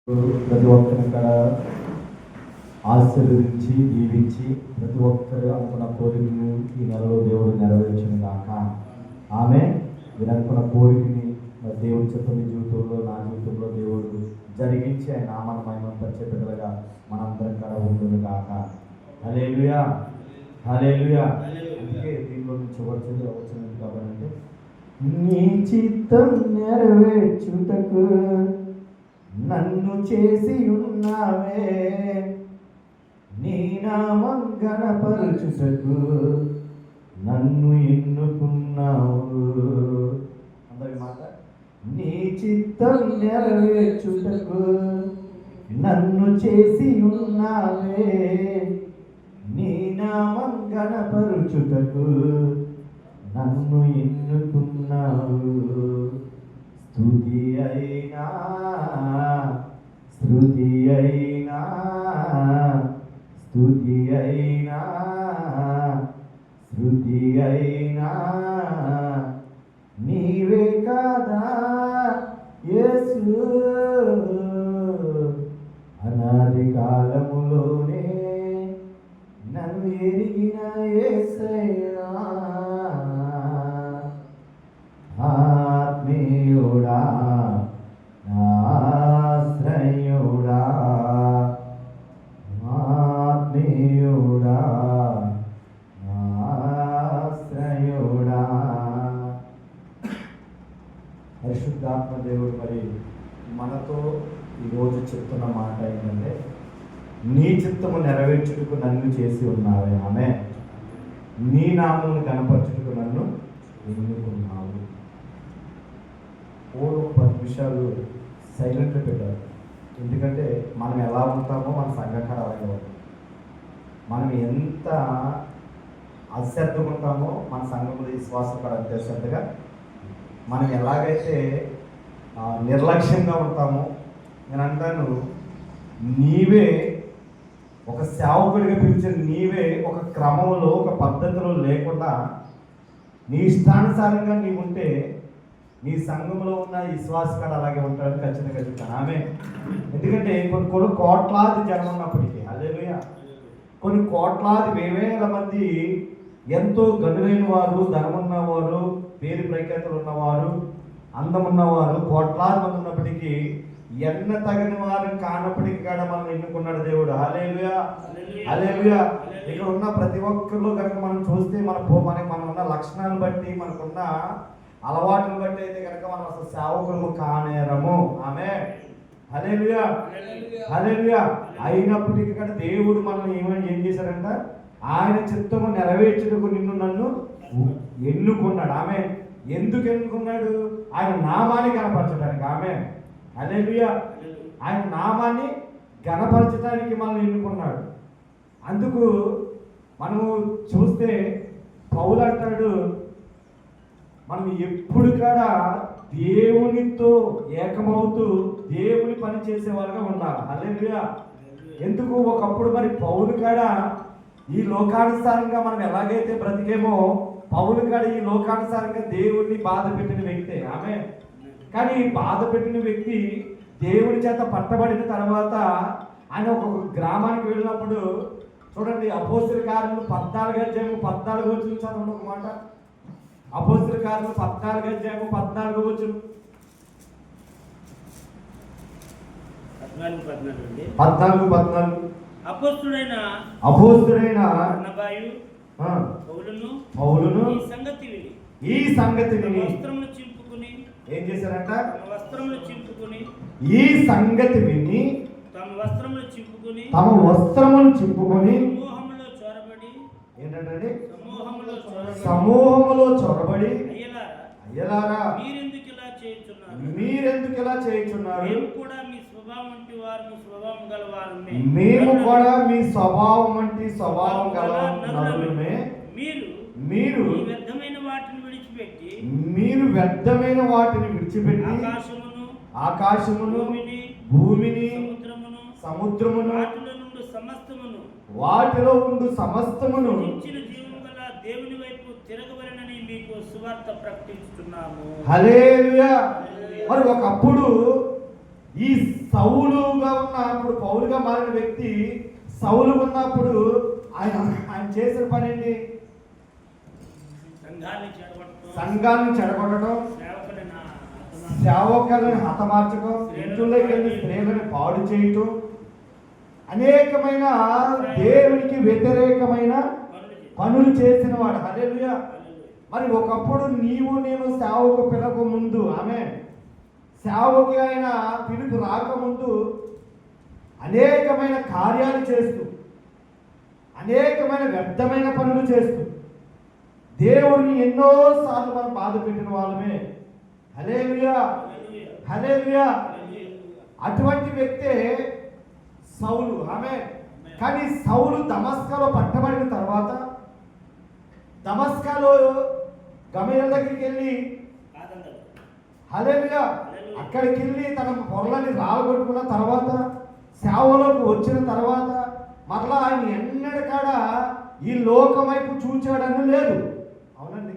ప్రతి ఒక్కరి ఇక్కడ ఆశీర్వదించి దీవించి ప్రతి ఒక్కరు అనుకున్న కోరికను ఈ నెలలో దేవుడు నెరవేర్చును గాక. ఆమె మీరు అనుకున్న కోరికని దేవుడి చిత్తం మీ జీవితంలో, నా జీవితంలో దేవుడు జరిగించి ఆయన నామాన్ని మహిమపరిచే బిడ్డలుగా మనందరం కూడా ఉండును గాక. హల్లెలూయా, హల్లెలూయా. అందుకే దీనిలో నుంచి వచ్చింది కాబట్టి నీ చిత్తం నెరవేర్చుటకు నన్ను చేసి ఉన్నావే, నీ నామం గణపరచుటకు నన్ను ఎన్నుకున్నావు. అందరి మాట, నీ చిత్తం నెరవేర్చుటకు నన్ను చేసి ఉన్నావే, నీ నామం గణపరచుటకు నన్ను ఎన్నుకున్నావు. స్తుతి అయినా స్తుతి అయినా స్తుతి అయినా స్తుతి అయినా నీవే కాదా యేసు, అనాది కాలములోనే నన్ను ఎరిగిన యేసయ్యా, ఆత్మీయుడా ఆశ్రయుడా, ఆత్మీయుడా ఆశ్రయుడా. పరిశుద్ధాత్మ దేవుడు మరి మనతో ఈరోజు చెప్తున్న మాట ఏంటంటే, నీ చిత్తము నెరవేర్చుటకు నన్ను చేసి ఉన్నావే. ఆమె నీ నామమును కనపరచుటకు నన్ను ఎన్నుకున్నావు. పూర్వం 10 నిమిషాలు సైలెంట్లో పెట్టారు. ఎందుకంటే మనం ఎలా ఉంటామో మన సంఘకార అలాగే ఉంటాం. మనం ఎంత అశ్రద్ధగా ఉంటామో మన సంఘంలో విశ్వాసం కూడా అంతే శ్రద్ధగా. మనం ఎలాగైతే నిర్లక్ష్యంగా ఉంటామో, నేను అంటాను, నీవే ఒక సేవకుడిగా పిలిచిన నీవే ఒక క్రమంలో, ఒక పద్ధతిలో లేకుండా నీ ఇష్టానుసారంగా నీవు ఉంటే నీ సంఘంలో ఉన్న విశ్వాస కూడా అలాగే ఉంటాడు. ఖచ్చితంగా చెప్తాను ఆమె. ఎందుకంటే కొన్ని కోట్లాది జనం ఉన్నప్పటికీ, హల్లెలూయా, కొన్ని కోట్లాది వేవేల మంది ఎంతో గనులైన వారు, ధనమున్నవారు, పేరు ప్రఖ్యాతులు ఉన్నవారు, అందమున్నవారు కోట్లాది మంది ఉన్నప్పటికీ ఎన్న తగని వారిని కానప్పటికీ కూడా మనం ఎన్నుకున్నాడు దేవుడు. హల్లెలూయా, హల్లెలూయా. ఇక్కడ ఉన్న ప్రతి ఒక్కరిలో కనుక మనం చూస్తే మనం ఉన్న లక్షణాలను బట్టి, మనకున్న అలవాట్లను బట్టి అయితే కనుక మనం అసలు సేవకులు కానేరము. ఆమె హల్లెలూయా, హల్లెలూయా. అయినప్పటికీ కూడా దేవుడు మనల్ని ఏం చేశారంట, ఆయన చిత్తము నెరవేర్చుటకు నిన్ను నన్ను ఎన్నుకున్నాడు. ఆమె ఎందుకు ఎన్నుకున్నాడు? ఆయన నామాన్ని కనపరచడానికి. ఆమె హల్లెలూయా. ఆయన నామాన్ని గణపరచడానికి మనల్ని ఎన్నుకున్నాడు. అందుకు మనము చూస్తే పౌలు అంటాడు, మనం ఎప్పుడు కూడా దేవునితో ఏకమవుతూ దేవుని పని చేసేవారుగా ఉండాలి. హల్లెలూయా. ఎందుకు? ఒకప్పుడు మరి పౌలు కాడ ఈ లోకానుసారంగా మనం ఎలాగైతే బ్రతికేమో, పౌలు కాడ ఈ లోకానుసారంగా దేవుణ్ణి బాధ పెట్టిన వ్యక్తే. ఆమె కానీ బాధ పెట్టిన వ్యక్తి దేవుని చేత పట్టబడిన తర్వాత ఆయన ఒక గ్రామానికి వెళ్ళినప్పుడు చూడండి, అపోస్తలుల కార్యములు 14వ అధ్యాయము 14వ వచనం చదవండి ఒక మాట. అపోస్తలుల కార్యములు 14వ అధ్యాయము 14వ వచనం. 14 అపోస్తలుడైన పౌలును ఈ సంగతి విని వస్త్రములు చింపుకుని ఏం చేశారంట? వస్త్రములు చింపుకుని ఈ సంగతి విని తమ వస్త్రములు చింపుకుని సమూహములో చొరబడి ఏంటంటే సమూహములో చొరబడి అయ్యలారా మీరెందుకు ఇలా చేయుచున్నారు? మేము కూడా మీ స్వభావం వంటి గలవారమే. మీరు వ్యర్థమైన వాటిని విడిచిపెట్టి ఆకాశమును భూమిని సముద్రమును వాటిలో ఉండు సమస్తమును దేవుని వైపు తిరగవలెనని మీకు సువార్త ప్రకటిస్తున్నాము. హల్లెలూయా. మరి ఒకప్పుడు ఈ సౌలుగా పౌలుగా మారిన వ్యక్తి సౌలు ఉన్నప్పుడు ఆయన ఆయన చేసిన పని ఏంటి? సంఘాన్ని చెడగొట్టడం, సేవకులను హతమార్చడం, ఇంట్లోకి వెళ్ళి స్త్రీలను పాడు చేయటం, అనేకమైన దేవునికి వ్యతిరేకమైన పనులు చేసిన వాడు. హల్లెలూయా. మరి ఒకప్పుడు నీవు నేను సేవకు పిలక ముందు, ఆమె సేవకి ఆయన పిలుపు రాకముందు అనేకమైన కార్యాలు చేస్తూ, అనేకమైన వ్యర్థమైన పనులు చేస్తూ దేవుడిని ఎన్నోసార్లు మనం బాధ పెట్టిన వాళ్ళమే. హల్లెలూయా, హల్లెలూయా. అటువంటి వ్యక్తే సౌలు. ఆమె కానీ సౌలు దమస్కాలో పట్టబడిన తర్వాత, దమస్కాలో గమయల దగ్గరికి వెళ్ళి, హల్లెలూయా, అక్కడికి వెళ్ళి తన పొరలని రాలగొట్టుకున్న తర్వాత, సేవలోకి వచ్చిన తర్వాత మరలా ఆయన ఎన్నడకాడ ఈ లోకం వైపు చూచాడని లేదు. అవునండి,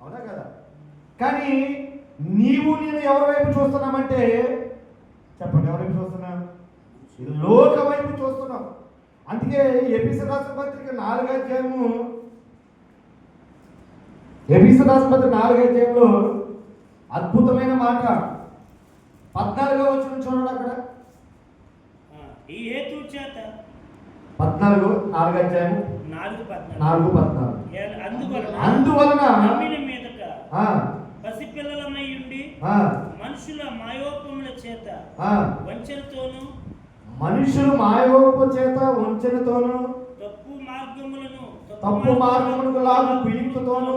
అవునా కదా? కానీ నీవు నేను ఎవరి వైపు చూస్తున్నామంటే చెప్పండి, ఎవరి వైపు చూస్తున్నాం? ఈ లోక వైపు చూస్తున్నాం. అందుకే ఎఫెసీయులకు రాసిన పత్రిక 4వ అధ్యాయము, ఎఫెసీయులకు రాసిన పత్రిక 4వ అధ్యాయంలో అద్భుతమైన మాట 14వ వచనం చూడండి. అక్కడ ఈ హేతు చేత 14 4వ అధ్యాయం 4:14 అందువలన నమ్మిన మీదట పసిపిల్లలమై ఉండి మనుషుల మాయోపముల చేత వంచనతోను, మనుషులు మాయోప చేత వంచనతోను, తప్పు మార్గములకు లాగు కుయుక్తతోను,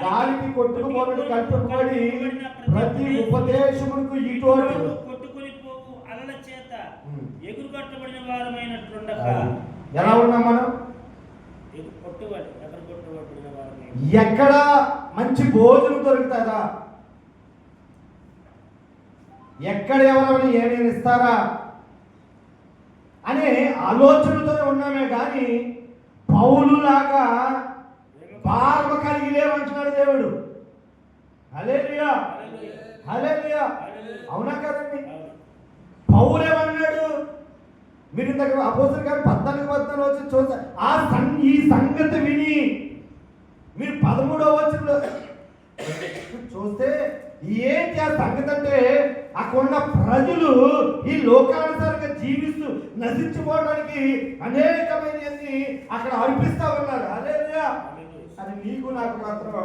గాలికి కొట్టుకుపోవడం కట్టుబడి ప్రతి ఉపదేశమునకు ఇటువంటి కొట్టుకొని పోవు అలల చేత ఎగురుగట్టబడిన వారమైనట్లుండక. ఎలా ఉన్నాం మనం? ఎక్కడ మంచి భోజనం దొరుకుతుందా, ఎక్కడ ఎవరైనా ఏమైనా ఇస్తారా అనే ఆలోచనతోనే ఉన్నామే కానీ పౌలులాగా భారమ కలిగి లేవంటున్నాడు దేవుడు. హల్లెలూయా, హల్లెలూయా. అవునా కదండి? పౌలేమన్నాడు? మీరు ఇంతకు అపోస్తలుల గారు 14 వచ్చి చూస్తారు. ఈ సంగతి విని మీరు 13వ వచనంలో చూస్తే ఏంటి ఆ సంగతి అంటే, అక్కడున్న ప్రజలు ఈ లోకానుసారంగా జీవిస్తూ నశించిపోవడానికి అనేకమైనవి అక్కడ అర్పిస్తా ఉన్నారు. హల్లెలూయా. అది నీకు నాకు మాత్రం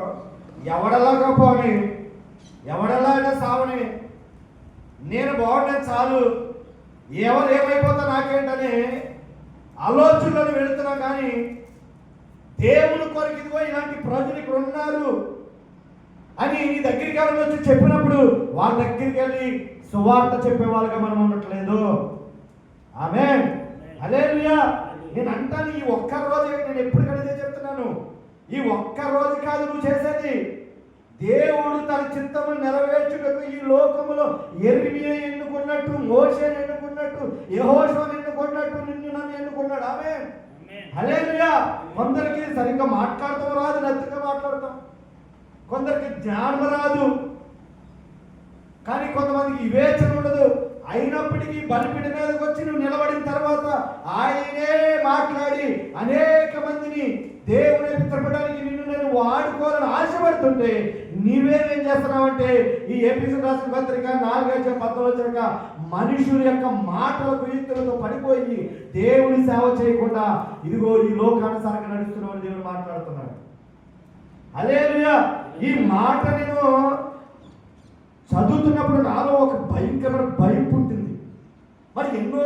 ఎవడలాగా పోని, ఎవడలాగా సావని, నేను బాగున్నా చాలు, ఎవరు ఏమైపోతా నాకేంటనే ఆలోచనలు వెళుతున్నా. కానీ దేవుని కొరకు ఇదిగో ఇలాంటి ప్రజలు ఇక్కడ ఉన్నారు అని నీ దగ్గరికి ఎవరు వచ్చి చెప్పినప్పుడు వాళ్ళ దగ్గరికి వెళ్ళి సువార్త చెప్పే వాళ్ళగా మనం ఉండట్లేదు. ఆమేన్, హల్లెలూయా. నేను అంటాను, ఈ ఒక్క రోజు నేను ఎప్పుడు కలిగే చెప్తున్నాను, ఈ ఒక్క రోజు కాదు నువ్వు చేసేది. దేవుడు తన చిత్తము నెరవేర్చుటకు ఈ లోకములో యెర్మీయా ఎన్నుకున్నట్టు, మోషేను ఎన్నుకున్నట్టు, యెహోషువను ఎన్నుకున్నట్టు నిన్ను నన్ను ఎన్నుకున్నాడు. ఆమేన్, హల్లెలూయా. కొందరికి సరిగ్గా మాట్లాడటం రాదు, నచ్చగా మాట్లాడతాం. కొందరికి జ్ఞానం రాదు, కానీ కొంతమందికి వివేచన ఉండదు. అయినప్పటికీ బలిపీఠ మీదకి వచ్చి నువ్వు నిలబడిన తర్వాత ఆయనే మాట్లాడి అనేక మందిని దేవుని తిప్పడానికి నిన్ను నేను వాడుకోవాలని ఆశపడుతుంటే నీవేం చేస్తున్నావంటే ఈ ఎఫెసీయులకు రాసిన పత్రిక 4:14 మనుషుల యొక్క మాటలకు యుక్తులతో పడిపోయి దేవుని సేవ చేయకుండా ఇదిగో ఈ లోకానుసారంగా నడుస్తున్నామని దేవుడు మాట్లాడుతున్నాడు. హల్లెలూయా. ఈ మాట నేను చదువుతున్నప్పుడు నాలో ఒక భయంకరమైన భయం పుట్టింది. మరి ఎన్నో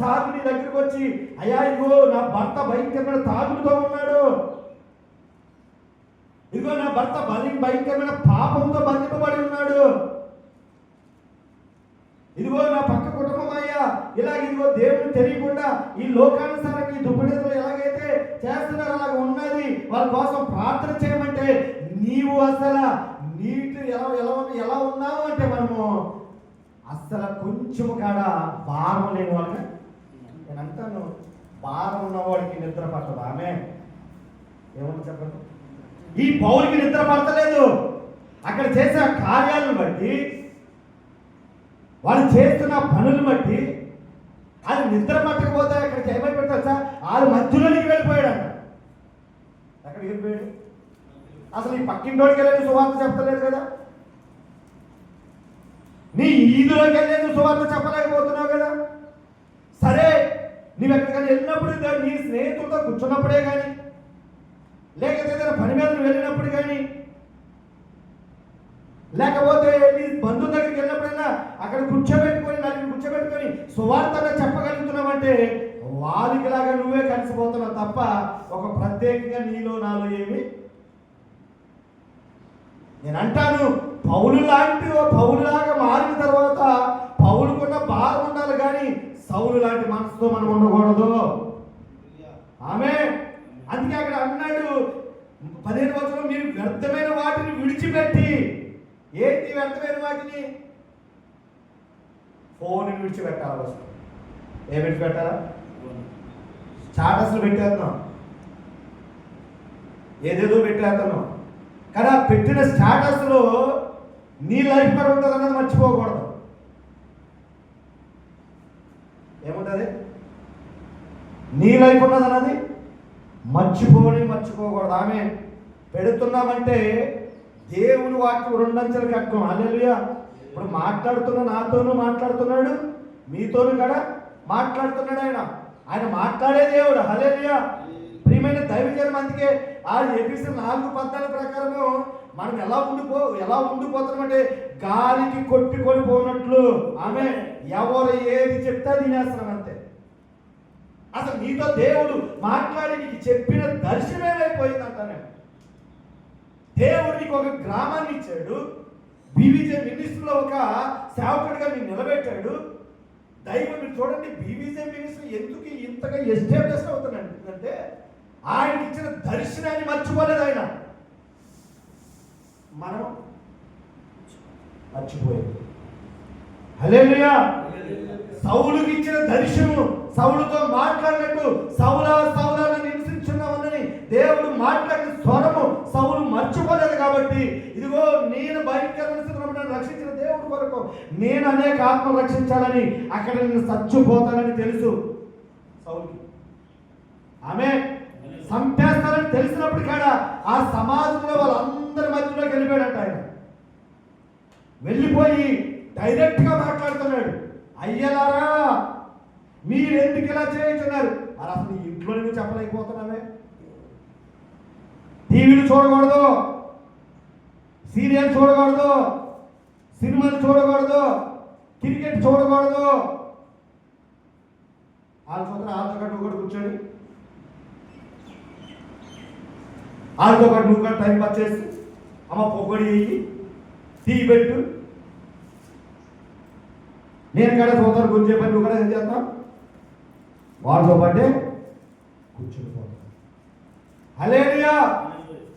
సార్లు నీ దగ్గరికి వచ్చి, అయ్యా ఇదిగో నా భర్త భయంకరమైన తాగుడుతో ఉన్నాడు, ఇదిగో నా భర్త భయంకరమైన పాపంతో బంధింపబడి ఉన్నాడు, ఇదిగో నా పక్క కుటుంబం అయ్యా ఇదిగో దేవుడు తెలియకుండా ఈ లోకానుసారంగా ఈ దుఃఖనిధులు ఎలాగైతే చేస్తున్నారు అలాగ ఉన్నది, వాళ్ళ కోసం ప్రార్థన చేయమంటే నీవు అసలు నీటి ఎలా ఉన్నావు అంటే మనము అసలు కొంచెము కాడ భారం లేని వాళ్ళగా. నేను అంటాను, భారం ఉన్నవాడికి నిద్ర పట్టదు. ఆమె ఏమన్నా చెప్పండి. ఈ పౌలుకి నిద్ర పడతలేదు. అక్కడ చేసే కార్యాలను బట్టి, వాళ్ళు చేస్తున్న పనులు బట్టి, అది నిద్ర పట్టకపోతే అక్కడికి ఏమైపోతాడు సార్, వాళ్ళ మధ్యలోనికి వెళ్ళిపోయాడంట. ఎక్కడికి వెళ్ళిపోయాడు? అసలు ఈ పక్కింటోడికి వెళ్ళి సువార్త చెప్పలేదు కదా, నీ ఈదులోకి వెళ్ళి నువ్వు సువార్త చెప్పలేకపోతున్నావు కదా. సరే, నువ్వు ఎక్కడికైనా వెళ్ళినప్పుడు నీ స్నేహితులతో కూర్చున్నప్పుడే కానీ, లేకపోతే ఏదైనా పని మీద నువ్వు వెళ్ళినప్పుడు కానీ, లేకపోతే నీ బంధువు దగ్గరికి వెళ్ళినప్పుడైనా అక్కడ కూర్చోబెట్టుకొని నలుగురు కూర్చోబెట్టుకొని సువార్తగా చెప్పగలుగుతున్నావంటే వాళ్ళకి లాగా నువ్వే కలిసిపోతున్నావు తప్ప ఒక ప్రత్యేకంగా నీలో నాలో ఏమి. నేను అంటాను, పౌలులాగా మారిన తర్వాత పౌలుకున్న భారం ఉండాలి కానీ సౌలు లాంటి మనసుతో మనం ఉండకూడదు. ఆమె అందుకే అక్కడ అన్నాడు 15వ వచనంలో, మీరు వ్యర్థమైన వాటిని విడిచిపెట్టి. ఏంటి వ్యర్థమైన వాటిని? ఫోన్ విడిచిపెట్టాలి. అసలు ఏం విడిచిపెట్టాలా? స్టాటస్లు పెట్టేస్తున్నాం, ఏదేదో పెట్టేస్తున్నాం. కానీ ఆ పెట్టిన స్టాటస్లో నీ లైఫ్ కూడా ఉంటుంది అన్నది మర్చిపోకూడదు. ఏముంటుంది? నీ లైఫ్ ఉన్నది అన్నది మర్చిపోకూడదు. ఆమె పెడుతున్నామంటే దేవుని వాక్యం రెండంచెల కట్టం. హల్లెలూయా. ఇప్పుడు మాట్లాడుతున్న నాతోనూ మాట్లాడుతున్నాడు, మీతోనూ కూడా మాట్లాడుతున్నాడు. ఆయన మాట్లాడే దేవుడు. హల్లెలూయా. ప్రియమైన దైవజనం, అందుకే ఆ ఎఫెసీయులు 4:14 ప్రకారము మనం ఎలా ఉండిపోతున్నామంటే గాలికి కొట్టుకొని పోనట్లు. ఆమె ఎవరు ఏది చెప్తే తినేస్తున్నాం అంతే. అసలు నీతో దేవుడు మాట్లాడి నీకు చెప్పిన దర్శనమైపోయిందంటానే. దేవుడు నీకు ఒక గ్రామాన్ని ఇచ్చాడు, బీవీజే మినిస్ట్రీలో ఒక సేవకుడిగా నేను నిలబెట్టాడు. దైవం, మీరు చూడండి, బీవీజే మినిస్ట్రీ ఎందుకు ఇంతగా ఎస్టాబ్లిష్ అవుతున్నాడు అంటే ఆయనకి ఇచ్చిన దర్శనాన్ని మర్చిపోలేదు ఆయన. మనం మర్చిపోయేది. హల్లెలూయా. సౌలుకి ఇచ్చిన దర్శనము, సౌలుతో మాట్లాడినట్టు సౌలా నివసించున్నామని దేవుడు మాట్లాడిన స్వరము సౌలు మర్చిపోలేదు. కాబట్టి ఇదిగో నేను భయంకరమైన రక్షించిన దేవుడు కొరకు నేను అనేక ఆత్మ రక్షించాలని, అక్కడ నేను చచ్చిపోతానని తెలుసు సౌలుకి. ఆమె సంపేస్తానని తెలిసినప్పుడు కూడా ఆ సమాజంలో వాళ్ళందరి మధ్యలోకి వెళ్ళిపోయాడంట. ఆయన వెళ్ళిపోయి డైరెక్ట్గా మాట్లాడుతున్నాడు, అయ్యలారా మీరు ఎందుకు ఇలా చేయించున్నారు? అలా అసలు ఇంట్లో నువ్వు చెప్పలేకపోతున్నావే. టీవీలు చూడకూడదు, సీరియల్ చూడకూడదు, సినిమాలు చూడకూడదు, క్రికెట్ చూడకూడదు. వాళ్ళతో పాటు కూడా కూర్చొని వాళ్ళతో పాటు నువ్వు కూడా టైం పాస్ చేసి అమ్మ పొగడి వేయి, టీ పెట్టు, నేను కూడా సోదరు గురించి చెప్పి నువ్వు కూడా ఏం చేస్తావు? వాళ్ళతో పాటే కూర్చుండిపోతావు. హల్లెలూయా.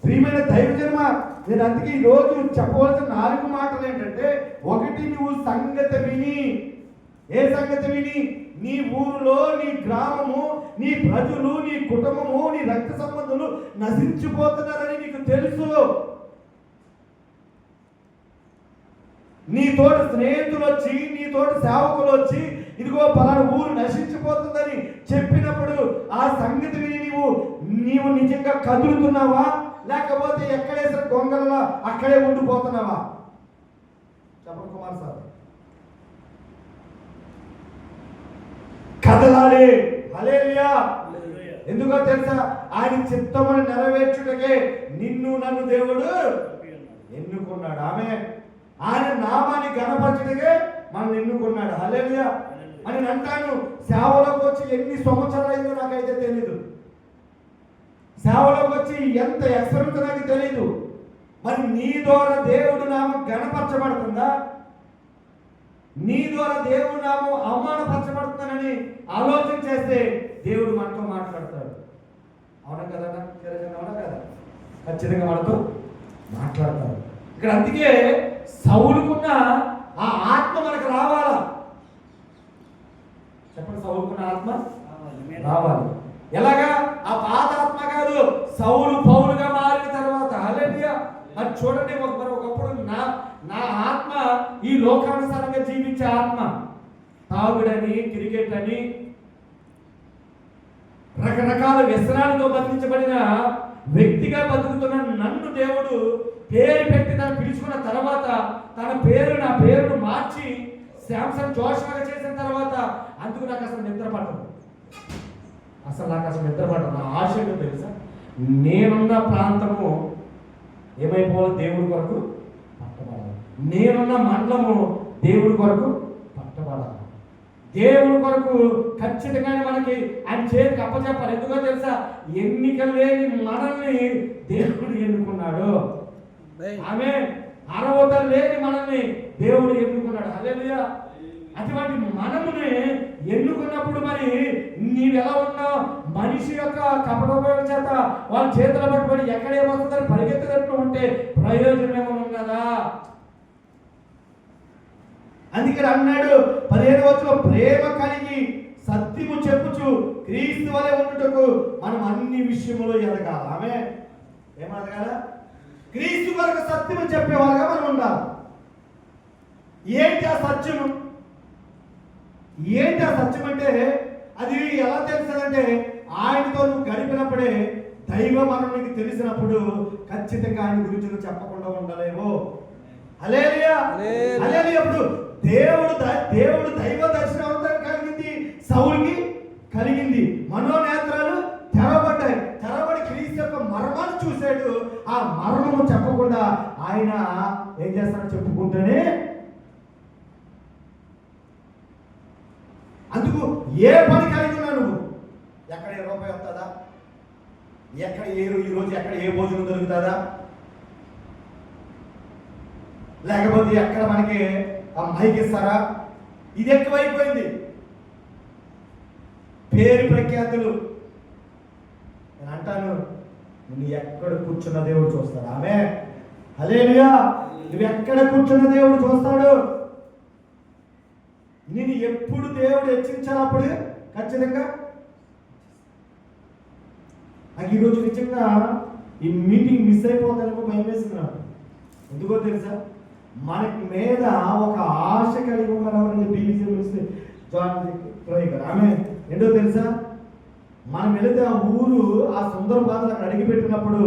ప్రియమైన దైవజన్మ, నేను అందుకే ఈరోజు చెప్పవలసిన 4 మాటలు ఏంటంటే, ఒకటి, నువ్వు సంగతి విని. ఏ సంగతి విని? నీ ఊరిలో, నీ గ్రామము, నీ ప్రజలు, నీ కుటుంబము, నీ రక్త సంబంధులు నశించిపోతున్నారని నీకు తెలుసు. నీ తోటి స్నేహితులు వచ్చి, నీ తోటి సేవకులు వచ్చి, ఇదిగో పలానా ఊరు నశించిపోతుందని చెప్పినప్పుడు ఆ సంగతి విని నీవు నిజంగా కదులుతున్నావా, లేకపోతే ఎక్కడేసిన గొంగళలో అక్కడే ఉండిపోతున్నావా? చెప్పండి కుమార్ సార్. కదలాలి. హల్లెలూయా. ఎందుకో తెలుసా? ఆయన చిత్తమును నెరవేర్చుటకే నిన్ను నన్ను దేవుడు ఎన్నుకున్నాడు. ఆమె ఆయన నామాన్ని గణపరచుటకే మనం ఎన్నుకున్నాడు. హల్లెలూయా అని అంటాను. సేవలోకి వచ్చి ఎన్ని సంవత్సరాలు అయిందో నాకైతే తెలీదు. సేవలోకి వచ్చి ఎంత ఎక్స్పీరియన్స్ నాకు తెలీదు. మరి నీ ద్వారా దేవుడు నామం గణపరచబడుతుందా? నీ ద్వారా దేవుడు నామం అవమానపరచబడుతుందని ఆలోచన చేస్తే దేవుడు మనతో మాట్లాడతాడు. అవునా కదా? అవునా కదా? ఖచ్చితంగా మనతో మాట్లాడతాడు. ఇక్కడ అందుకే సౌలుకున్న ఆ ఆత్మ మనకు రావాలా? చెప్పండి, సౌలుకున్న ఆత్మ రావాలి. ఎలాగా? ఆ పాత ఆత్మ కాదు, సౌలు పౌలుగా మారిన తర్వాత. హల్లెలూయా. మరి చూడండి, ఒకప్పుడు నా ఆత్మ ఈ లోకానుసారంగా జీవించే ఆత్మ. తాగుడని, క్రికెట్ అని, రకరకాల వ్యసనాలతో బంధించబడిన వ్యక్తిగా బతుకుతున్న నన్ను దేవుడు పేరు పెట్టి తను పిలుచుకున్న తర్వాత తన నా పేరును మార్చి శాంసంగ్ జోషువగా చేసిన తర్వాత అందుకు నాకు అసలు నిద్ర పట్టదు. నా ఆశ ఏంటో తెలుసా? నేనున్న ప్రాంతము ఏమైపోవాలి? దేవుడి కొరకు పట్టబడాలి. నేనున్న మండలము దేవుడి కొరకు పట్టబడాలి. దేవుడి కొరకు ఖచ్చితంగానే మనకి ఆయన చేతికి అప్పచెప్పాలి. ఎందుకో తెలుసా? ఎన్నిక లేని మనల్ని దేవుడు ఎన్నుకున్నాడు. ఆమె అర్హత లేని మనల్ని దేవుడు ఎన్నుకున్నాడు. హల్లెలూయా. అటువంటి మనముని ఎన్నుకున్నప్పుడు మరి నీవెలా ఉన్నావు? మనిషి యొక్క కపటోపయోగం చేత వాళ్ళ చేతుల పట్టుబడి ఎక్కడేమవుతుందని పరిగెత్తుతూ ఉంటే ప్రయోజనం ఏమైనా ఉన్నదా? అందుకని అన్నాడు 15వ వచనంలో, ప్రేమ కలిగి సత్యము చెప్పుచు క్రీస్తు వలె ఉండుటకు మనం అన్ని విషయములో ఎదగాలి. ఆమె ఏమనగాల? క్రీస్తు వరకు సత్యము చెప్పేవాళ్ళగా మనం ఉండాలి. ఏంటి ఆ సత్యము? ఏంటి ఆ సత్యం అంటే అది ఎలా తెలుస్తుందంటే ఆయనతో నువ్వు గడిపినప్పుడే దైవం మనం నీకు తెలిసినప్పుడు ఖచ్చితంగా ఆయన గురించి నువ్వు చెప్పకుండా ఉండలేవు. హల్లెలూయా. హల్లెలూయా. ఇప్పుడు దేవుడు దైవ దర్శనం కలిగింది, సౌలుకి కలిగింది. మనోనేత్రాలు తెరవబడి క్రీస్తు యొక్క మర్మాన్ని చూశాడు. ఆ మర్మము చెప్పకుండా ఆయన ఏం చేస్తాడో చెప్పుకుంటేనే. అందుకు ఏ పని కలిగి ఉన్నా నువ్వు, ఎక్కడ ఏ రూపాయి వస్తుందా, ఎక్కడ ఈరోజు ఎక్కడ ఏ భోజనం దొరుకుతుందా, లేకపోతే ఎక్కడ మనకి ఆ మైక్ ఇస్తారా, ఇది ఎక్కువైపోయింది. పేరు ప్రఖ్యాతులు. నేను అంటాను, నువ్వు ఎక్కడ కూర్చున్న దేవుడు చూస్తాడు. ఆమె హల్లెలూయా. నువ్వు ఎక్కడ కూర్చున్న దేవుడు చూస్తాడు. నేను ఎప్పుడు దేవుడు హెచ్చించాలప్పుడు ఖచ్చితంగా. నాకు ఈరోజు నిజంగా ఈ మీటింగ్ మిస్ అయిపోతానేమో భయం వేసింది నాకు. ఎందుకో తెలుసా? మనకి మీద ఒక ఆశ కలిగి ఉన్నారని బీబీసీ జాన్ గారు. ఆమె ఏంటో తెలుసా? మనం వెళితే ఆ ఊరు, ఆ సుందర బాధలు అక్కడ అడిగిపెట్టినప్పుడు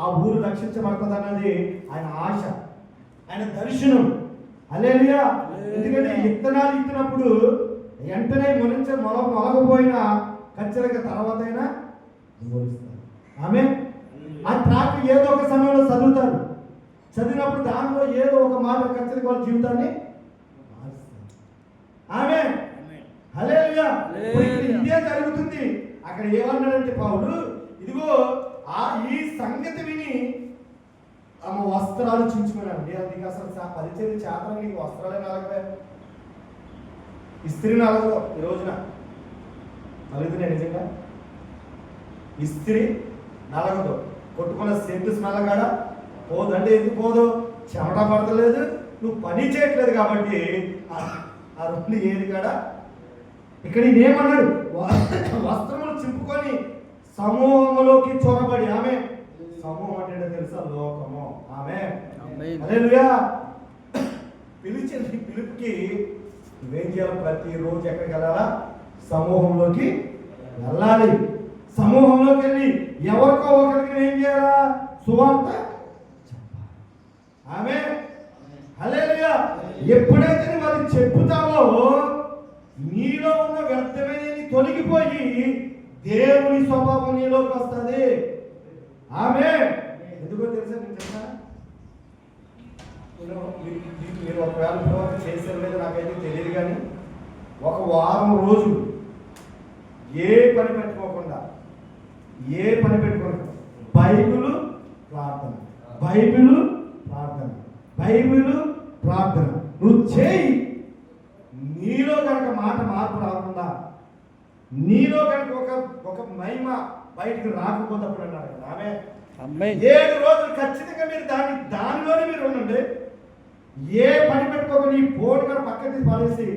ఆ ఊరు రక్షించబడుతుంది అన్నది ఆయన ఆశ, ఆయన దర్శనం. హల్లెలూయా. ఎందుకంటే విత్తనాలు ఇచ్చినప్పుడు వెంటనే మొలకపోయినా ఖచ్చితంగా తర్వాత అయినా ఆమె ఆ ట్రాక్ ఏదో ఒక సమయంలో చదువుతారు. చదివినప్పుడు దానిలో ఏదో ఒక మాట ఖచ్చితంగా వాళ్ళ జీవితాన్ని మారుస్తారు. ఆమె హల్లెలూయా. ఇదే జరుగుతుంది. అక్కడ ఏమన్నాడంటే పౌలు, ఇదిగో ఈ సంగతి విని ఆమె వస్త్రాలు చించుకున్నాడు. నీకు అసలు పరిచయం చేతన నీకు వస్త్రాలే నలగవే, ఇస్త్రీ నలగదు. ఈ రోజున నలుగుతున్నాయి నిజంగా. ఇస్త్రీ నలగదు. కొట్టుకున్న సెంటు స్మెల్లగాడ పోదు. అంటే ఎందుకు పోదు? చెమట పడతలేదు, నువ్వు పని చేయట్లేదు కాబట్టి ఆ రెండు ఏది కాడ. ఇక్కడ ఏమన్నాడు? వస్త్రములు చింపుకొని సమూహంలోకి చొరబడి. ఆమె సమూహం అంటే తెలుసా? లోకము. ఆమె హల్లెలూయా. పిలిచింది. పిలుపుకి నువ్వేం చేయాలి? ప్రతిరోజు ఎక్కడికి వెళ్ళాలా? సమూహంలోకి వెళ్ళాలి. సమూహంలోకి వెళ్ళి ఎవరికో ఒకరికి ఏం చేయాలా? సువార్త చెప్పాలి. ఆమె హల్లెలూయా. ఎప్పుడైతే వాళ్ళు చెప్పుతావో నీలో ఉన్న వ్యర్థమైన తొలగిపోయి దేవుని స్వభావం నీలోకి వస్తుంది. ఆమె ఎందుకో తెలుసా? నేను చెప్తా, మీరు ఒకవేళ ప్రవర్తన చేసారు లేదో నాకైతే తెలియదు, కానీ ఒక వారం రోజులు ఏ పని పెట్టుకోకుండా బైబిలు ప్రార్థన, బైబిలు ప్రార్థన, బైబిలు ప్రార్థన నువ్వు చేయి. నీలో కనుక మాట మార్పు రాకుండా, నీలో కనుక ఒక మహిమ బయటకు రాకపోతే అప్పుడు అన్నారు కదా. ఆమె 7 రోజులు ఖచ్చితంగా మీరు దానిలోనే మీరు ఉండండి. ఏ పని పెట్టుకోక నీ ఫోన్ కూడా పక్కన తీసి పడేసి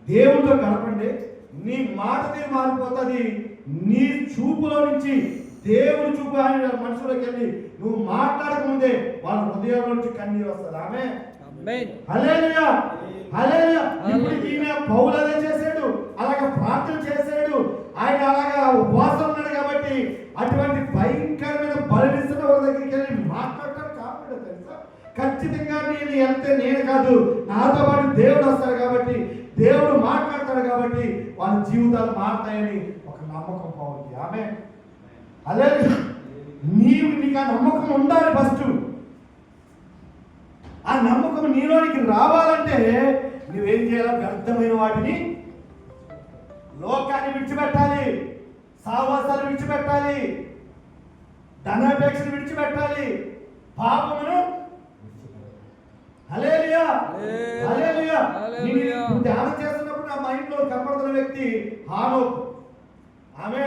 దేవుడితో గడపండి. నీ మాట తీరు మారిపోతుంది. నీ చూపులో నుంచి దేవుడి చూపు ఆయన మనుషులకు వెళ్ళి నువ్వు మాట్లాడక ముందే వాళ్ళ హృదయంలో నుంచి కన్నీరు వస్తుంది. ఆమె హల్లెలూయా. హల్లెలూయా. ఇప్పుడు ఈయన పౌలు అదే చేశాడు, అలాగా ప్రార్థన చేశాడు, ఆయన అలాగా ఉపవాసం ఉన్నాడు కాదు, నాతో పాటు దేవుడు వస్తాడు కాబట్టి, దేవుడు మాట్లాడతాడు కాబట్టి వాళ్ళ జీవితాలు మారుతాయని ఒక నమ్మకం పౌలుకి. ఆమె అదే నీకు ఆ నమ్మకం ఉండాలి. ఫస్ట్ ఆ నమ్మకం నీలోనికి రావాలంటే నువ్వేం చేయాలి? వ్యర్థమైన వాటిని, లోకాన్ని విడిచిపెట్టాలి, సావాసాలు విడిచిపెట్టాలి, ధనాపేక్షను విడిచిపెట్టాలి, పాపమును. హల్లెలూయా, హల్లెలూయా. నేను ధ్యానం చేస్తున్నప్పుడు నా మైండ్ లో కనపడుతున్న వ్యక్తి హానోకు. ఆమె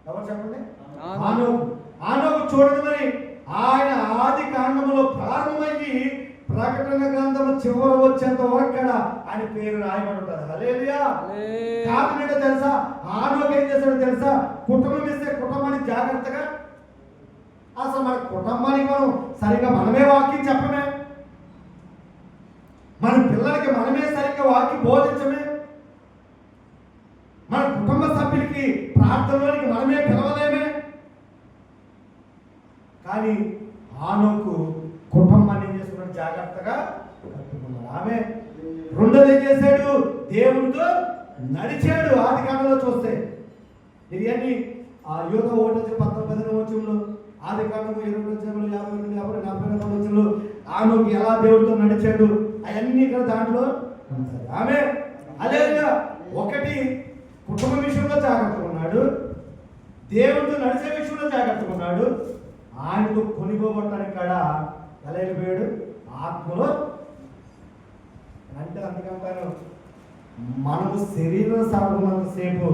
ఎవరు చెప్పండి? హానోకు. హానోకు చూడండి, మరి ఆయన ఆది కాండములో ప్రారంభమయ్యి ప్రకటన గ్రంథము చివరి వచ్చేంత వరకు ఆయన పేరు రాయబడి ఉంటారు. హల్లెలూయా. కారణం ఏంటో తెలుసా? హానోకు ఏం చేశాడో తెలుసా? కుటుంబం ఇస్తే కుటుంబాన్ని జాగ్రత్తగా, అసలు మన కుటుంబానికి మనం సరిగా మనమే వాక్యం చెప్పమే, మన పిల్లలకి మనమే సరిగ్గా వాక్యం బోధించమే, మన కుటుంబ సభ్యులకి ప్రార్థనలోనికి మనమే పిలవలేమే. కానీ హానోకు కుటుంబాన్ని ఏం చేసుకున్నాడు? జాగ్రత్తగా కట్టుకున్నాడు. ఆమె రెండోది ఏం చేశాడు? దేవుడితో నడిచాడు. ఆది కాలంలో చూస్తే ఇవన్నీ ఆ యోగ 1:19 వచ్చంలో, ఆది కాలంలో 20 వచ్చంలో, 50 40 వచ్చంలో హానోకు ఎలా దేవుడితో నడిచాడు అవన్నీ ఇక్కడ దాంట్లో ఉంటాయి. ఆమె అదే ఒకటి కుటుంబ విషయంలో జాగ్రత్తగా ఉన్నాడు, దేవుడితో నడిచే విషయంలో జాగ్రత్తగా ఉన్నాడు, ఆయనతో కొనిపోబట్టడానికి కాడ ఎలా వెళ్ళిపోయాడు? ఆత్మలో. అంటే అందుకంటాను, మనము శరీరం సాగుతున్నంతసేపు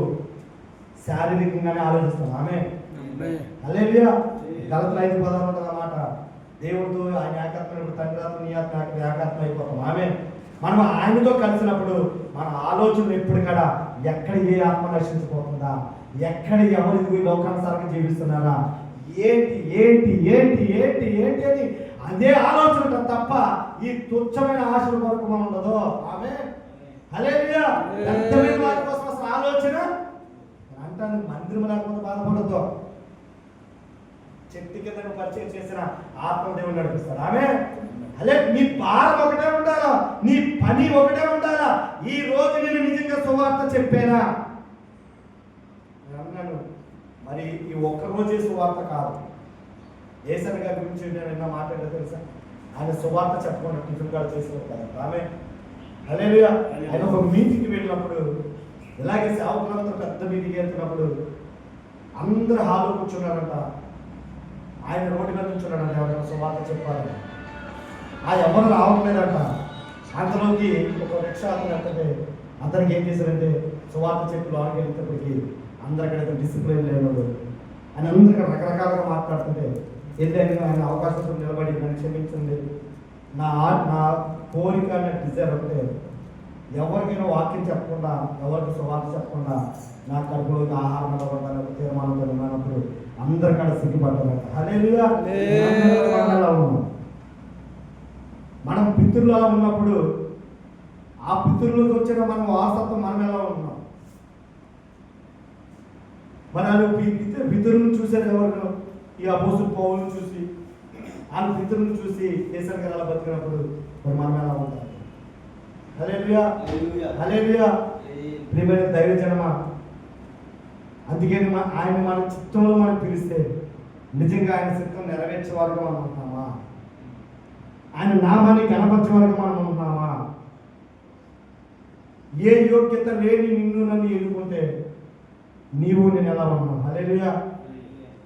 శారీరకంగానే ఆలోచిస్తాం. ఆమె హల్లెలూయా. గలతీయుల 5:16 ఉంటుంది అన్నమాట. దేవుడితో ఆయన ఏకాత్మ, తండ్రి ఆత్మ నీ ఆత్మ ఏకాత్మ అయిపోతాం. ఆమె మనం ఆయనతో కలిసినప్పుడు మన ఆలోచనలు ఎప్పుడు కూడా ఎక్కడ ఏ ఆత్మ నశించిపోతుందా, ఎక్కడ ఎవరి లోకానుసారంగా జీవిస్తున్నారా, ఏంటి ఏంటి ఏంటి ఏంటి ఏంటి అని అదే ఆలోచన తప్ప ఈ తుచ్చమైన ఆశల కొరకు మనం ఉండదు. ఆమె హల్లెలూయా. వ్యర్థమైన వాటి కోసం అసలు ఆలోచన అంటాను. మందిరం లేకపోతే బాధపడద్దు. చెట్టు కింద పరిచయం చేసిన ఆత్మదేవుడు నడిపిస్తాడు. ఆమె అదే నీ భారం ఒకటే ఉండాలా, నీ పని ఒకటే ఉండాలా. ఈ రోజు నేను నిజంగా సువార్త చెప్పానా అన్నాను. మరి ఈ ఒక్కరోజే సువార్త కాదు. ఏసన్ గారి గురించి నేను ఎన్నో మాట్లాడేది తెలుసా? ఆయన సువార్త చెప్పకుండా టిఫిన్ కార్డు చేసేవారు కదా. ఆమె హల్లెలూయా. ఆయన ఒక మీటింగ్కి వెళ్ళినప్పుడు ఇలాగే సేవకులందరూ పెద్ద మీటింగ్ వెళ్తున్నప్పుడు అందరూ హాల్లో కూర్చున్నారంట. ఆయన రోడ్డు మీద కూర్చున్నాడంట. ఎవరైనా సువార్త చెప్పాలి, ఆ ఎవరు రావట్లేదంట. అంతలోకి ఒక రిక్షా అతను అంటే అందరికి ఏం చేశారంటే సువార్త చెప్పి లోనికి వెళ్ళేటప్పటికి అందరికైతే డిసిప్లిన్ లేదు అని అందరికీ రకరకాలుగా మాట్లాడుతుంటే ఏదైనా ఆయన అవకాశంతో నిలబడి నన్ను క్షమించండి, నా కోరిక నా డిజైర్ అంటే ఎవరికైనా వాక్యం చెప్పకుండా, ఎవరికి సువార్త చెప్పకుండా నా కడుపులోకి ఆహారం నిలబడాలని తీర్మానంతో ఉన్నప్పుడు అందరికన్నా సిగ్గుపడ్డారంట. హల్లెలూయా. ఉన్నాం మనం పితృలు అలా ఉన్నప్పుడు ఆ పితృలకు వచ్చిన మనం వారసత్వం మనం ఎలా ఉన్నాం? మన పితరులను చూసారు ఎవరు? ఈ అపోస్తుల పౌలును చూసి, ఆ పితరులను చూసి కేసరి గారు అలా బతికినప్పుడు మరి మనం ఎలా ఉంటాం? హల్లెలూయా, హల్లెలూయా. ప్రియమైన దైవజనమా, అందుకని ఆయన మన చిత్తంలో మనం పిలిస్తే నిజంగా ఆయన చిత్తం నెరవేర్చే వారుగా మనం ఉంటున్నామా? ఆయన నామాన్ని కనపరిచే వారుగా మనం ఉంటున్నామా? ఏ యోగ్యత లేని నిన్ను నన్ను ఎన్నుకుంటే నీవు నేను ఎలా ఉన్నావు? హల్లెలూయా.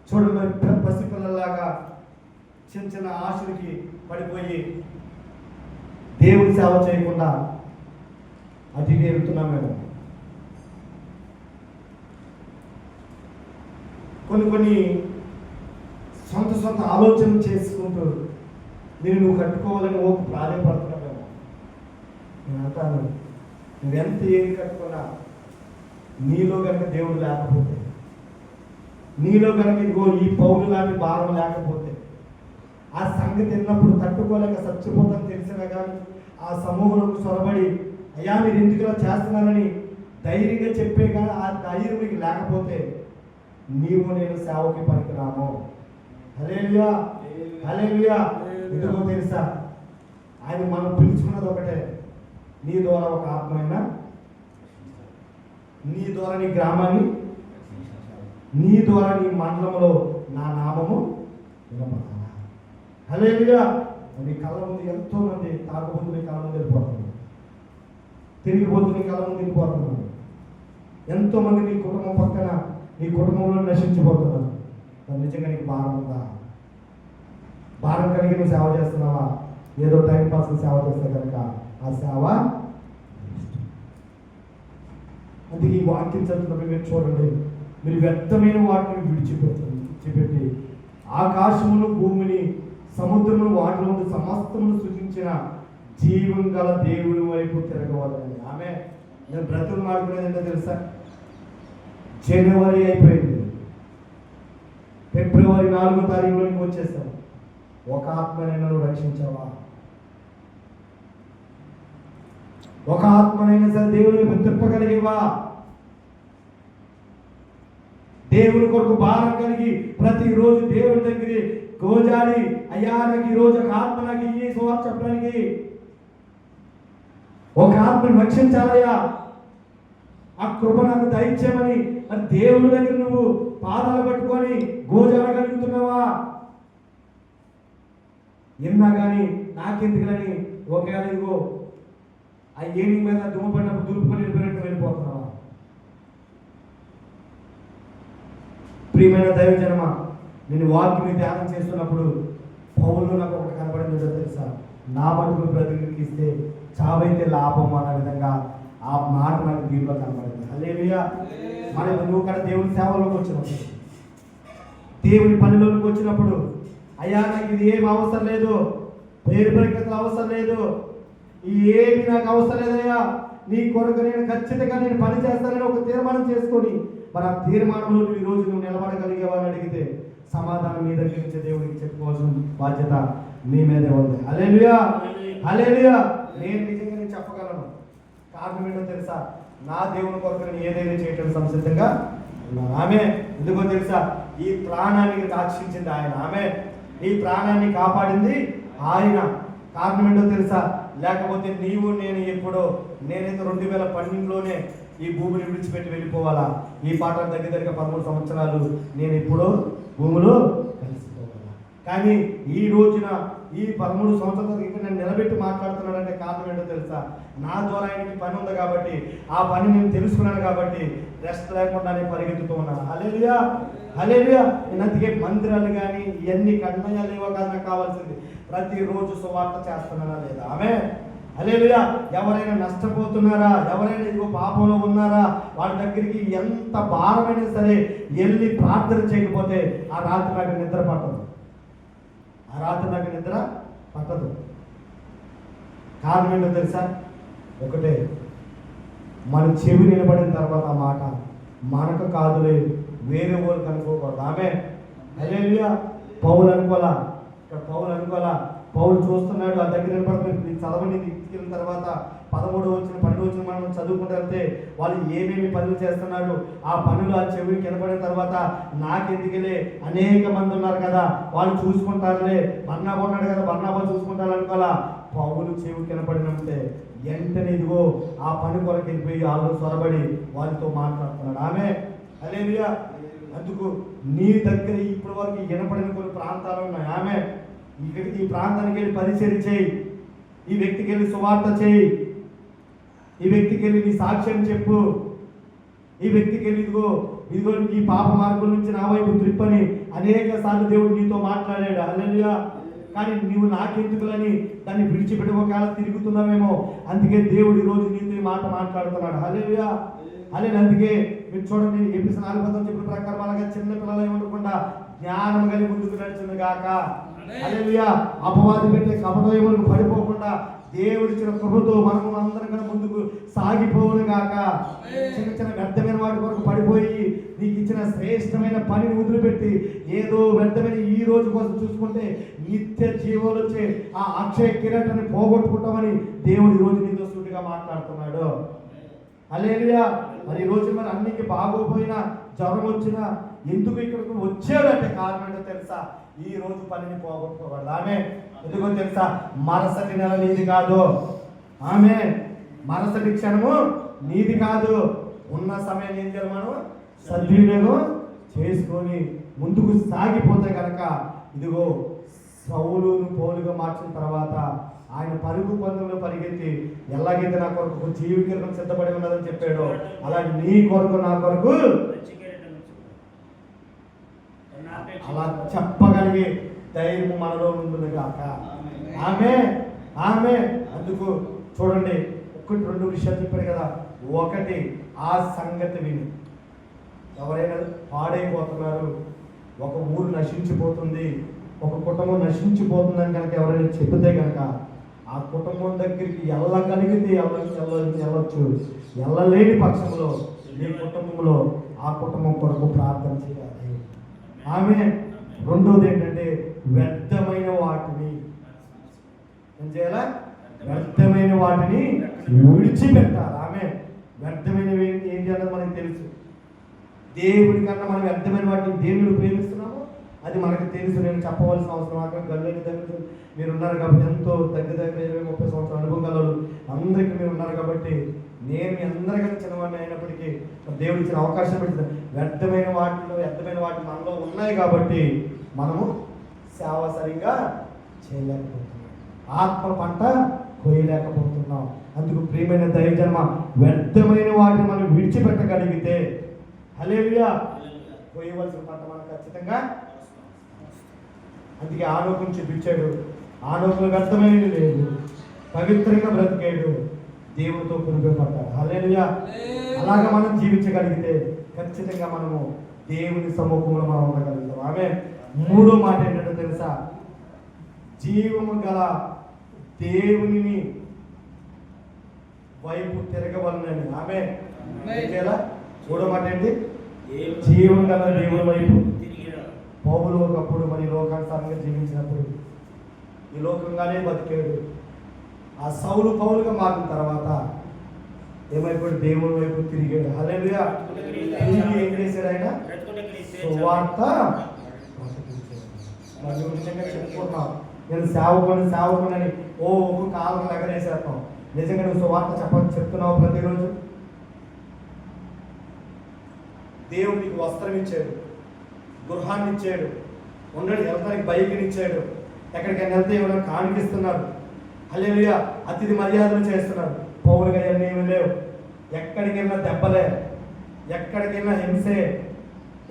చూడండి, మరి పసిపిల్లలాగా చిన్న చిన్న ఆశలకి పడిపోయి దేవుడి సేవ చేయకుండా అటు వెళ్తున్నాం మేము. కొన్ని సొంత ఆలోచన చేసుకుంటూ నువ్వు కట్టుకోవాలని ఓ ప్రాధాన్యపడుతున్నావేమో. నేను అంటాను, నువ్వెంత ఏది కట్టుకున్నా నీలో కనుక దేవుడు లేకపోతే, నీలో కనుక ఇదిగో ఈ పౌరు లాంటి భారం లేకపోతే, ఆ సంగతి ఎన్నప్పుడు తట్టుకోలేక చచ్చిపోతాను తెలిసినా కానీ ఆ సమూహంలోకి చొరబడి అయ్యా మీరు ఎందుకులా చేస్తున్నారని ధైర్యంగా చెప్పే కానీ ఆ ధైర్యం మీకు లేకపోతే నీవు నేను సేవకి పనికిరాము. హల్లెలూయా, హల్లెలూయా. ఎందుకో తెలుసా? ఆయన మనం పిలుచుకున్నది ఒకటే, నీ ద్వారా ఒక ఆత్మైన, నీ ద్వారా నీ గ్రామాన్ని, నీ ద్వారా నీ మండలంలో నా నామము వినపడాలా. హల్లెలూయా. నీ కళ్ళ ముందు ఎంతో మంది తాగుబోతు నీ కళ్ళ ముందు వెళ్ళిపోతున్నారు, తిరిగిపోతు నీ కళ్ళ ముందు వెళ్ళిపోతున్నారు. ఎంతో మంది నీ కుటుంబం పక్కన, నీ కుటుంబంలో నశించిపోతున్నారు. నిజంగా నీకు భారం ఉందా? భారం కలిగి నువ్వు సేవ చేస్తున్నావా? ఏదో టైం పాస్ సేవ చేస్తే కనుక ఆ సేవ. అందుకే ఈ వాక్యం చదువుతున్నప్పుడు మీరు చూడండి, మీరు వ్యర్థమైన వాటిని విడిచిపెట్టి ఆకాశమును, భూమిని, సముద్రమును, వాటిలో ఉండి సమస్తమును సృజించిన జీవం గల దేవుని వైపు తిరగవాలని. ఆమె నేను బ్రతులు మాడుకునేది ఏంటో తెలుసా? జనవరి అయిపోయింది, ఫిబ్రవరి 4వ తారీఖులోకి వచ్చేసాం. ఒక ఆత్మనైనా నువ్వు రక్షించావా? ఒక ఆత్మనైనా సరే దేవుని వైపు తిప్పగలిగేవా? దేవుని కొరకు భారం కలిగి ప్రతిరోజు దేవుని దగ్గర గోజాడి, అయ్యా నాకు ఈ రోజు ఒక ఆత్మ, నాకు ఈ సువార్త చెప్పడానికి ఒక ఆత్మను రక్షించాలయ్యా, ఆ కృప నాకు దయచేయమని మరి దేవుని దగ్గర నువ్వు పాదాలు పట్టుకొని గోజాడగలుగుతున్నావా? ఎన్నా కానీ నాకెందుకులని ఒకవేళ ఇదిగో ఆ ఏమి మీద దుమ్మపడినప్పుడు దులుపుకొని వెళ్ళిపోతున్నావా? ప్రియమైన దైవజనమా, నేను వాక్యం ధ్యానం చేస్తున్నప్పుడు పౌలు నాకు ఒకటి కనబడింది తెలుసా? నా మటుకు బ్రతికి ఇస్తే చావైతే లాభం అన్న విధంగా ఆ మాట నాకు దీంట్లో కనబడింది. హల్లెలూయా. మనం నువ్వు కూడా దేవుని సేవలోకి వచ్చినప్పుడు, దేవుని పనిలోకి వచ్చినప్పుడు, అయ్యా నాకు ఇది ఏం అవసరం లేదు, పేరు ప్రఖ్యాతులు అవసరం లేదు, ఏమి నాకు అవసరం లేదయ్యా, నీ కొరకు నేను ఖచ్చితంగా నేను పని చేస్తానని ఒక తీర్మానం చేసుకొని మరి ఆ తీర్మానంలో నువ్వు ఈరోజు నువ్వు నిలబడగలిగేవాళ్ళని అడిగితే సమాధానం మీ దగ్గర నుంచి దేవుడికి చెప్పుకోవాల్సిన బాధ్యత మీ మీదే ఉంది. హల్లెలూయా, హల్లెలూయా. నేను నిజంగా నేను చెప్పగలను. కారణం ఏంటో తెలుసా? నా దేవుని కొరకు నేను ఏదైనా చేయటం సంసిద్ధంగా ఉన్నాను. ఆమె ఎందుకో తెలుసా? ఈ ప్రాణాన్ని రక్షించింది ఆయన, ఆమె ఈ ప్రాణాన్ని కాపాడింది ఆయన. కారణం ఏంటో తెలుసా? లేకపోతే నీవు నేను ఎప్పుడో, నేనైతే 2012లోనే ఈ భూమిని విడిచిపెట్టి వెళ్ళిపోవాలా. ఈ పాట దగ్గర 13 సంవత్సరాలు నేను ఎప్పుడో భూమిలో కలిసిపోవాలా. కానీ ఈ రోజున ఈ 13 సంవత్సరాల ఇక్కడ నేను నిలబెట్టి మాట్లాడుతున్నాడంటే కారణం ఏంటో తెలుసా? నా ద్వారా ఆయనకి పని ఉంది కాబట్టి, ఆ పని నేను తెలుసుకున్నాను కాబట్టి రెస్ట్ లేకుండానే పరిగెత్తుతూ ఉన్నాను. హల్లెలూయా, హల్లెలూయా. నేను అందుకే మందిరాలు కానీ ఇవన్నీ కఠినంగా లేవో కాదు, నాకు కావాల్సింది ప్రతిరోజు సువార్త చేస్తున్నారా లేదా? ఆమె హల్లెలూయా. ఎవరైనా నష్టపోతున్నారా, ఎవరైనా ఇదిగో పాపంలో ఉన్నారా, వాళ్ళ దగ్గరికి ఎంత భారమైనా సరే వెళ్ళి ప్రార్థన చేయకపోతే ఆ రాత్రి నాకు నిద్ర పట్టదు, ఆ రాత్రి నాకు నిద్ర పట్టదు. కారణం ఏంటో తెలుసా? ఒకటే, మన చెవి నిలబడిన తర్వాత ఆ మాట మనకు కాదులే, వేరే వాళ్ళకి అనుకోకూడదు. ఆమె హల్లెలూయా. పౌలు అనుకోవాలా, ఇక్కడ పౌలు అనుకోవాలా. పౌలు చూస్తున్నాడు, ఆ దగ్గర నిలబడుతుంది. చదవని తీసుకెళ్ళిన తర్వాత 13 వచ్చిన 12 వచ్చిన మనం చదువుకుంటూ వెళ్తే వాళ్ళు ఏమేమి పనులు చేస్తున్నారు, ఆ పనులు ఆ చెవికి వినపడిన తర్వాత నాకెందుకులే, అనేక మంది ఉన్నారు కదా వాళ్ళు చూసుకుంటారులే, బర్నాబా ఉన్నాడు కదా బర్నాబా చూసుకుంటారు అనుకోవాలా. పౌలు చెవికి వినపడినంతే వెంటనే ఇదిగో ఆ పని కొరకు వెళ్ళిపోయి వాళ్ళు స్వరబడి వాళ్ళతో మాట్లాడుతున్నాడు. ఆమె హల్లెలూయా. అందుకు నీ దగ్గర ఇప్పటి వరకు వినపడిన కొన్ని ప్రాంతాలు ఉన్నాయి. ఆమె ఇక్కడికి ఈ ప్రాంతానికి వెళ్ళి పరిచయం చేయి, ఈ వ్యక్తికి వెళ్ళి సువార్త చేయి, ఈ వ్యక్తికి వెళ్ళి నీ సాక్ష్యం చెప్పు, ఈ వ్యక్తికి వెళ్ళి ఇదిగో ఇదిగో ఈ పాప మార్గం నుంచి నా వైపు త్రిప్పని అనేక సార్లు దేవుడు నీతో మాట్లాడాడు. హల్లెలూయా. కానీ నీవు నాకెందుకులని దాన్ని విడిచిపెట్టి ఒకవేళ తిరుగుతున్నావేమో, అందుకే దేవుడు ఈరోజు నీతో ఈ మాట మాట్లాడుతున్నాడు. హల్లెలూయా, హల్లెలూయా. అందుకే మీరు చూడండి, ఎపిసోడ్ 4 చెప్పిన ప్రకారం అలాగే చిన్న పిల్లలు ఏమనుకుండా జ్ఞానం కలిగి ముందుకు నడిచింది గాక. హల్లెలూయా. అపవాది పెట్టే కపటం ఏమనుకు పడిపోకుండా దేవుడిచ్చిన కృపతో మనము అందరం కూడా ముందుకు సాగిపోవును గాక. చిన్న చిన్న వ్యర్థమైన వాటి వరకు పడిపోయి నీకు ఇచ్చిన శ్రేష్టమైన పనిని వదిలిపెట్టి ఏదో వ్యర్థమైన ఈ రోజు కోసం చూసుకుంటే నిత్య జీవాలు వచ్చే ఆ అక్షయ కిరీటాన్ని పోగొట్టుకుంటామని దేవుడు ఈ రోజు నీతో సూటిగా మాట్లాడుతున్నాడు. హల్లెలూయా. మరి ఈ రోజు మరి అన్నికి బాగోపోయినా జ్వరం వచ్చినా ఎందుకు ఇక్కడికి వచ్చాడంటే కారణం ఏంటో తెలుసా? ఈ రోజు పనిని పోగొట్టుకోవాలి. ఆమె ఎందుకో తెలుసా? మరుసటి నెల నీది కాదు. ఆమె మరుసటి క్షణము నీది కాదు. ఉన్న సమయాన్ని ఏం చేయాలి? మనం సద్వినియోగం చేసుకొని ముందుకు సాగిపోతే కనుక ఇదిగో సౌలును పౌలుగా మార్చిన తర్వాత ఆయన పరుగు పందులో పరిగెత్తి ఎలాగైతే నా కొరకు జీవితం సిద్ధపడి ఉన్నదని చెప్పాడో అలాగే నీ కొరకు నా కొరకు అలా చెప్పగలిగే ధైర్యం మనలో ఉంటుంది కాక. ఆమె ఆమె అందుకు చూడండి, 1-2 విషయాలు చెప్పాడు కదా. ఒకటి, ఆ సంగతి విని ఎవరైనా పాడైపోతున్నారు, ఒక ఊరు నశించిపోతుంది, ఒక కుటుంబం నశించిపోతుందని కనుక ఎవరైనా చెబితే కనుక ఆ కుటుంబం దగ్గరికి వెళ్ళగలిగితే వెళ్ళొచ్చు. వెళ్ళలేని పక్షంలో నీ కుటుంబంలో ఆ కుటుంబం కొరకు ప్రార్థన చేయాలి. ఆమె రెండోది ఏంటంటే వ్యర్థమైన వాటిని ఏం చేయాలా? వ్యర్థమైన వాటిని విడిచిపెట్టాలి. ఆమె వ్యర్థమైనవి ఏం చేయాలో మనకు తెలుసు. దేవుడి కన్నా మనం వ్యర్థమైన వాటిని దేవుని ప్రేమిస్తున్నాము, అది మనకు తెలుసు. నేను చెప్పవలసిన అవసరం అక్కడ గల్లేని దగ్గర మీరు ఉన్నారు కాబట్టి, ఎంతో దగ్గర 20-30 సంవత్సరాల అనుభవం గలరు అందరికీ మీరు ఉన్నారు కాబట్టి, నేను మీ అందరికన్నా చిన్నవాడిని అయినప్పటికీ దేవుడు ఇచ్చిన అవకాశం పెట్టింది. వ్యర్థమైన వాటి మనలో ఉన్నాయి కాబట్టి మనము సేవ సరిగా చేయలేకపోతున్నాం, ఆత్మ పంట కోయలేకపోతున్నాం. అందుకు ప్రియమైన దైవజన్మ, వ్యర్థమైన వాటిని మనం విడిచిపెట్టగలిగితే హల్లెలూయా కోయవలసిన పంట మనం ఖచ్చితంగా. అందుకే ఆనోకుని చూపించాడు. ఆనోకులు వ్యర్థమైనది లేదు, పవిత్రంగా బ్రతికాడు, దేవుడితో కురిపడ్డాడు. హల్లెలూయా. అలాగా మనం జీవించగలిగితే ఖచ్చితంగా మనము దేవుని సముఖంలో మనం ఉండగలుగుతాం. ఆమె మూడో మాట ఏంటంటే తెలుసా? జీవము గల దేవుని వైపు తిరగవలనని. ఆమె మూడో మాట ఏంటి? జీవం గల దేవుని వైపు. పౌలు ఒకప్పుడు మరి లోకానుసారంగా జీవించినప్పుడు ఈ లోకంగానే బతికాడు. ఆ సౌలు పౌలుగా మారిన తర్వాత ఏమైపోయాడు? దేవుని వైపు తిరిగాడు. హల్లెలూయా. తిరిగి ఏం చేశాడు? ఆయన సువార్త నిజంగా చెప్పుకున్నాం. నేను సేవకుని ఒక కాలం ఎగరేసేస్తాం. నిజంగా నువ్వు సువార్త చెప్తున్నావు ప్రతిరోజు. దేవుడు నీకు వస్త్రం ఇచ్చాడు, గృహాన్ని ఇచ్చాడు, వెళ్తానికి బైక్ని ఇచ్చాడు, ఎక్కడికైనా వెళ్తే ఏమైనా కానికిస్తున్నారు. హల్లెలూయా. అతిథి మర్యాదలు చేస్తున్నారు. పౌరుగా ఇవన్నీ ఏమి లేవు. ఎక్కడికైనా దెబ్బలే, ఎక్కడికైనా హింసే,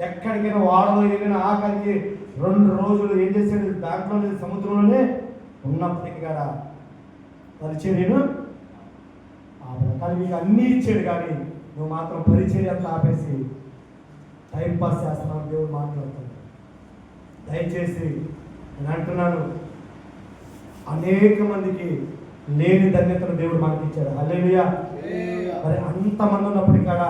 ఎక్కడికైనా వాడలో వెళ్ళిన ఆఖరికి 2 రోజులు ఏం చేశాడు? దాంట్లోనే సముద్రంలోనే ఉన్నప్పటికీ కూడా పరిచర్యను కానీ మీకు అన్నీ ఇచ్చాడు, కానీ నువ్వు మాత్రం పరిచర్య అంతా ఆపేసి టైంపాస్ చేస్తున్నావు. దేవుడు మాట్లాడుతున్నాడు. దయచేసి నేను అంటున్నాను, అనేక మందికి లేని ధన్యతను దేవుడు మనకి ఇచ్చాడు. హల్లెలూయా. మరి అంతమంది ఉన్నప్పటికీ కాడ,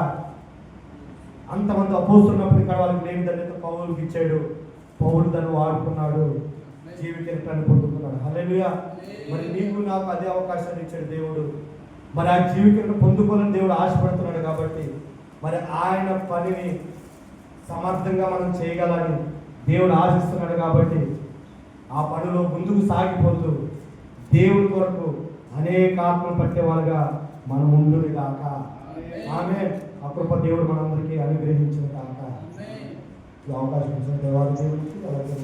అంతమంది అపోస్తున్నప్పటికీ కాడ వాళ్ళకి లేని ధన్యత పౌలుకి ఇచ్చాడు. పౌలు దాన్ని వాడుకున్నాడు, జీవితాన్ని పొందుకున్నాడు. హల్లెలూయా. మరి నీకు నాకు అదే అవకాశాన్ని ఇచ్చాడు దేవుడు. మరి ఆ జీవితాన్ని పొందుకోవాలని దేవుడు ఆశపడుతున్నాడు. కాబట్టి మరి ఆయన పనిని సమర్థంగా మనం చేయగలని దేవుడు ఆశిస్తున్నాడు. కాబట్టి ఆ పనిలో ముందుకు సాగిపోతూ దేవుడి కొరకు అనేక ఆత్మలు పట్టేవాళ్ళుగా మనం ఉండును కాక. ఆమె ఆ కృప దేవుడు మనందరికీ అనుగ్రహించిన కాక. ఈ అవకాశం ఇచ్చిన దేవాలయ దేవుడికి అలాగే